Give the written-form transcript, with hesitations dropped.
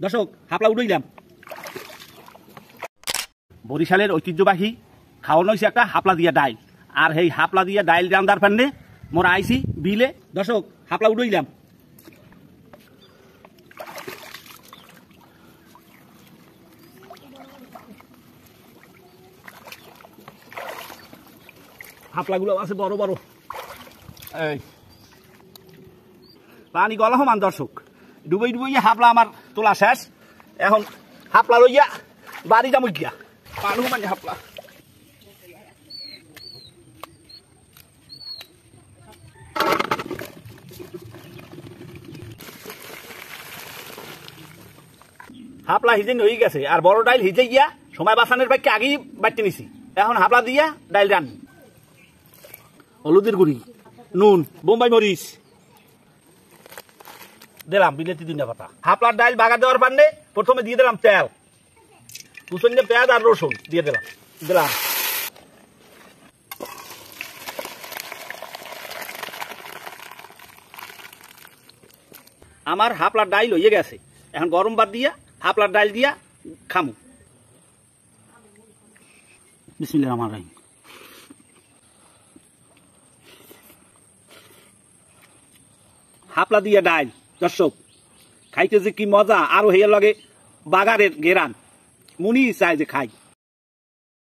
দর্শক হাপলা উড়াইলাম। বরিশালের ঐতিহ্যবাহী খাওয়ানো হয়েছে একটা হাপলা দিয়া ডাইল, আর সেই হাপলা দিয়া ডাইল রান্দার পান্নে মোরা আইসি বিলে। দর্শক হাপলা উড়াইলাম। হাপলাগুলো আছে বড় বড়। এই পানি গলা সমান দর্শক, ডুবই ডুবই হাপলা আমার তোলা শেষ। এখন হাপলা লইয়া বাড়ি যাম গিয়া, পানি মানে হাপলা। হাপলা হিজে হয়ে গেছে, আর বড় ডাইল হিজে গিয়া সময় বাঁচানোর বাইকে আগেই বাড়তে নিছি। এখন হাপলা দিয়া ডাইল রান। হলুদের গুঁড়ি, নুন, বোম্বাই মরিচ দিলাম, বিলেতি দুনিয়া পাতা। হাপলার ডাইল বাগা দেওয়ার পান্নে প্রথমে দিয়ে দিলাম তেল, কুচনে পেঁয়াজ আর রসুন দিয়ে দিলাম। আমার হাপলার ডাইল হয়ে গেছে। এখন গরম ভাত দিয়া হাপলার ডাইল দিয়া খামু। বিসমিল্লাহির রহমানির রহিম। হাপলা দিয়া ডাইল দর্শক খাইতে যে কি মজা, আরো হেয়ার লগে বাগারের গেরান, মুনি চাই যে খাই।